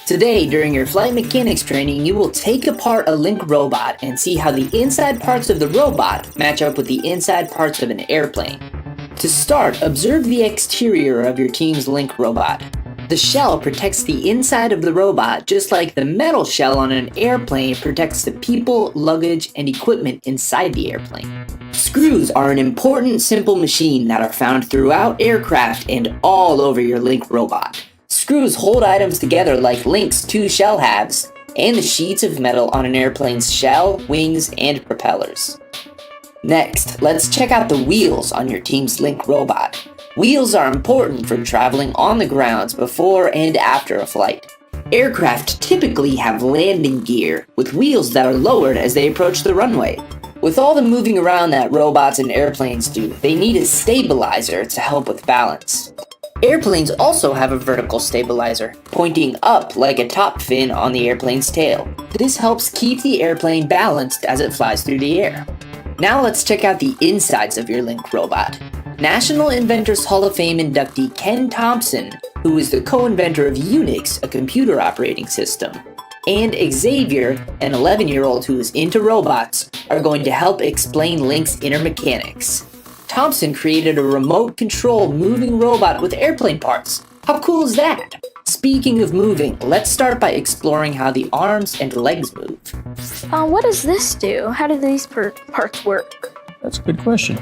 Today, during your flight mechanics training, you will take apart a Link robot and see how the inside parts of the robot match up with the inside parts of an airplane. To start, observe the exterior of your team's Link robot. The shell protects the inside of the robot just like the metal shell on an airplane protects the people, luggage, and equipment inside the airplane. Screws are an important simple machine that are found throughout aircraft and all over your Link robot. Screws hold items together like Link's two shell halves and the sheets of metal on an airplane's shell, wings, and propellers. Next, let's check out the wheels on your team's Link robot. Wheels are important for traveling on the grounds before and after a flight. Aircraft typically have landing gear with wheels that are lowered as they approach the runway. With all the moving around that robots and airplanes do, they need a stabilizer to help with balance. Airplanes also have a vertical stabilizer, pointing up like a top fin on the airplane's tail. This helps keep the airplane balanced as it flies through the air. Now let's check out the insides of your Link robot. National Inventors Hall of Fame inductee Ken Thompson, who is the co-inventor of Unix, a computer operating system, and Xavier, an 11-year-old who is into robots, are going to help explain Link's inner mechanics. Thompson created a remote control moving robot with airplane parts. How cool is that? Speaking of moving, let's start by exploring how the arms and legs move. What does this do? How do these parts work? That's a good question.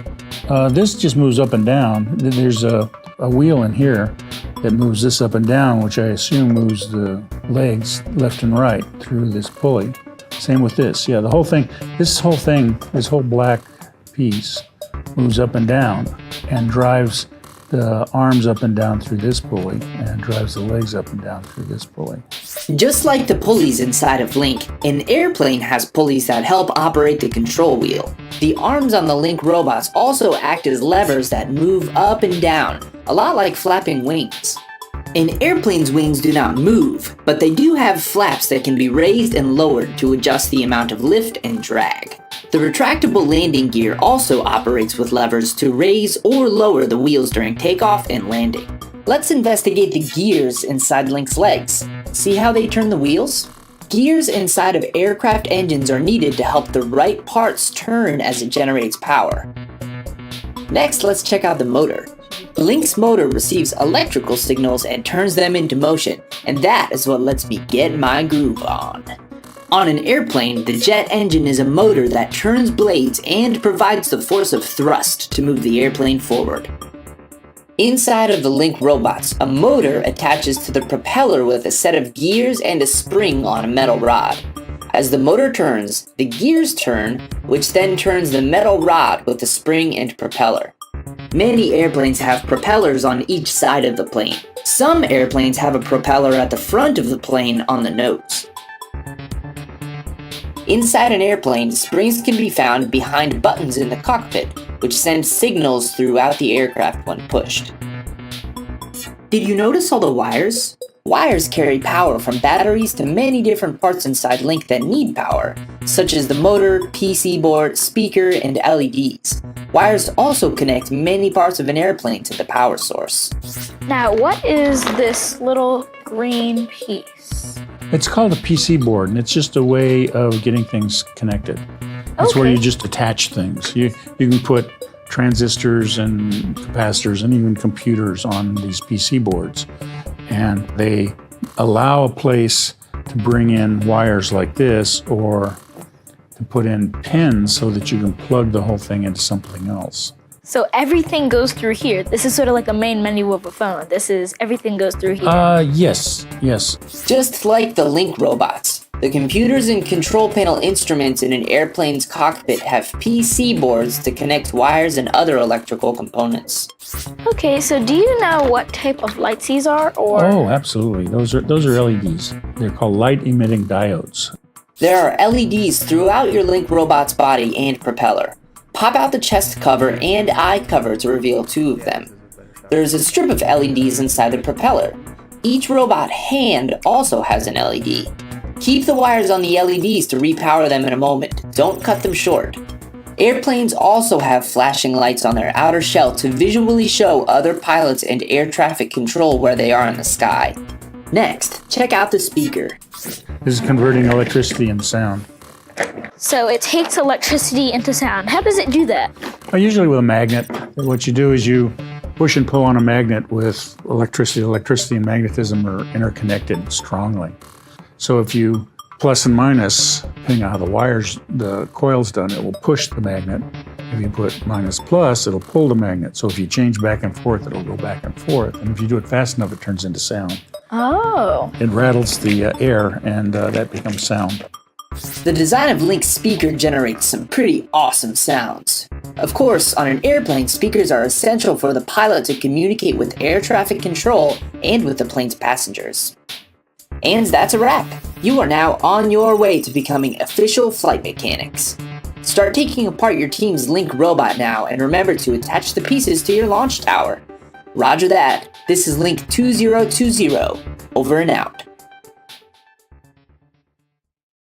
This just moves up and down. There's a wheel in here that moves this up and down, which I assume moves the legs left and right through this pulley. Same with this. Yeah, this whole black piece moves up and down and drives the arms up and down through this pulley and drives the legs up and down through this pulley. Just like the pulleys inside of Link, an airplane has pulleys that help operate the control wheel. The arms on the Link robots also act as levers that move up and down, a lot like flapping wings. An airplane's wings do not move, but they do have flaps that can be raised and lowered to adjust the amount of lift and drag. The retractable landing gear also operates with levers to raise or lower the wheels during takeoff and landing. Let's investigate the gears inside Link's legs. See how they turn the wheels? Gears inside of aircraft engines are needed to help the right parts turn as it generates power. Next, let's check out the motor. Link's motor receives electrical signals and turns them into motion, and that is what lets me get my groove on. On an airplane, the jet engine is a motor that turns blades and provides the force of thrust to move the airplane forward. Inside of the Link robots, a motor attaches to the propeller with a set of gears and a spring on a metal rod. As the motor turns, the gears turn, which then turns the metal rod with the spring and propeller. Many airplanes have propellers on each side of the plane. Some airplanes have a propeller at the front of the plane on the nose. Inside an airplane, springs can be found behind buttons in the cockpit, which send signals throughout the aircraft when pushed. Did you notice all the wires? Wires carry power from batteries to many different parts inside Link that need power, such as the motor, PC board, speaker, and LEDs. Wires also connect many parts of an airplane to the power source. Now, what is this little green piece? It's called a PC board, and it's just a way of getting things connected. It's where you just attach things. You can put transistors and capacitors and even computers on these PC boards. And they allow a place to bring in wires like this or to put in pins so that you can plug the whole thing into something else. So everything goes through here. This is sort of like the main menu of a phone. Everything goes through here. Yes. Just like the Link robots, the computers and control panel instruments in an airplane's cockpit have PC boards to connect wires and other electrical components. Okay, so do you know what type of lights these are, or? Oh, absolutely. Those are LEDs. They're called light-emitting diodes. There are LEDs throughout your Link robot's body and propeller. Pop out the chest cover and eye cover to reveal two of them. There is a strip of LEDs inside the propeller. Each robot hand also has an LED. Keep the wires on the LEDs to repower them in a moment. Don't cut them short. Airplanes also have flashing lights on their outer shell to visually show other pilots and air traffic control where they are in the sky. Next, check out the speaker. This is converting electricity into sound. So it takes electricity into sound. How does it do that? Usually with a magnet. What you do is you push and pull on a magnet with electricity. Electricity and magnetism are interconnected strongly. So if you plus and minus, depending on how the coil's done, it will push the magnet. If you put minus plus, it'll pull the magnet. So if you change back and forth, it'll go back and forth. And if you do it fast enough, it turns into sound. Oh. It rattles the air, and that becomes sound. The design of Link's speaker generates some pretty awesome sounds. Of course, on an airplane, speakers are essential for the pilot to communicate with air traffic control and with the plane's passengers. And that's a wrap. You are now on your way to becoming official flight mechanics. Start taking apart your team's Link robot now, and remember to attach the pieces to your launch tower. Roger that. This is Link 2020. Over and out.